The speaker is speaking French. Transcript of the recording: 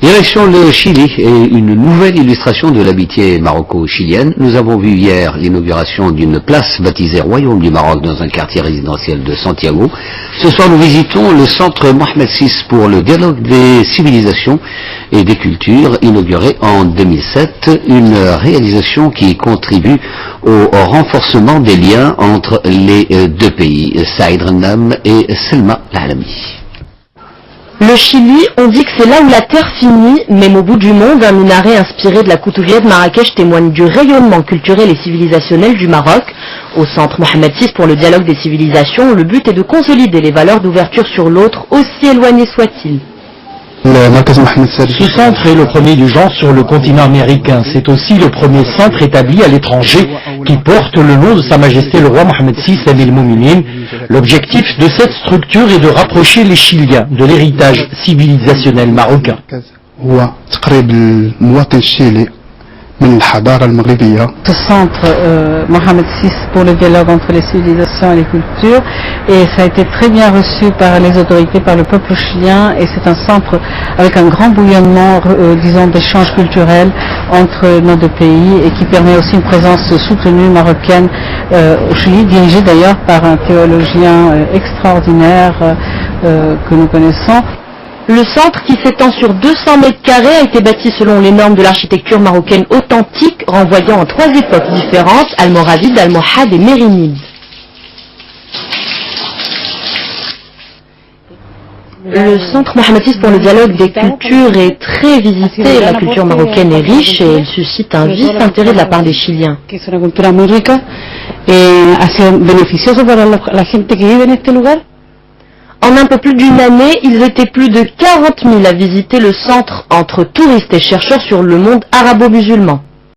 Direction le Chili et une nouvelle illustration de l'amitié maroco-chilienne. Nous avons vu hier l'inauguration d'une place baptisée Royaume du Maroc dans un quartier résidentiel de Santiago. Ce soir, nous visitons le centre Mohamed VI pour le dialogue des civilisations et des cultures, inauguré en 2007, une réalisation qui contribue au renforcement des liens entre les deux pays. Saïd Rennam et Selma Lalami. Le Chili, on dit que c'est là où la terre finit, même au bout du monde, un minaret inspiré de la Koutoubia de Marrakech témoigne du rayonnement culturel et civilisationnel du Maroc. Au centre Mohamed VI pour le dialogue des civilisations, le but est de consolider les valeurs d'ouverture sur l'autre, aussi éloignées soient-ils. Ce centre est le premier du genre sur le continent américain. C'est aussi le premier centre établi à l'étranger qui porte le nom de Sa Majesté le roi Mohamed VI Amir Mouminin. L'objectif de cette structure est de rapprocher les Chiliens de l'héritage civilisationnel marocain. Ce centre Mohamed VI pour le dialogue entre les civilisations et les cultures, et ça a été très bien reçu par les autorités, par le peuple chilien, et c'est un centre avec un grand bouillonnement, disons, d'échanges culturels entre nos deux pays, et qui permet aussi une présence soutenue marocaine au Chili, dirigée d'ailleurs par un théologien extraordinaire que nous connaissons. Le centre, qui s'étend sur 200 mètres carrés, a été bâti selon les normes de l'architecture marocaine authentique, renvoyant en 3 époques différentes, Almoravide, Almohad et Mérinide. Le centre Mohamed VI pour le dialogue des cultures est très visité. La culture marocaine est riche et elle suscite un vif intérêt de la part des Chiliens. En un peu plus d'une année, ils étaient plus de 40 000 à visiter le centre entre touristes et chercheurs sur le monde arabo-musulman.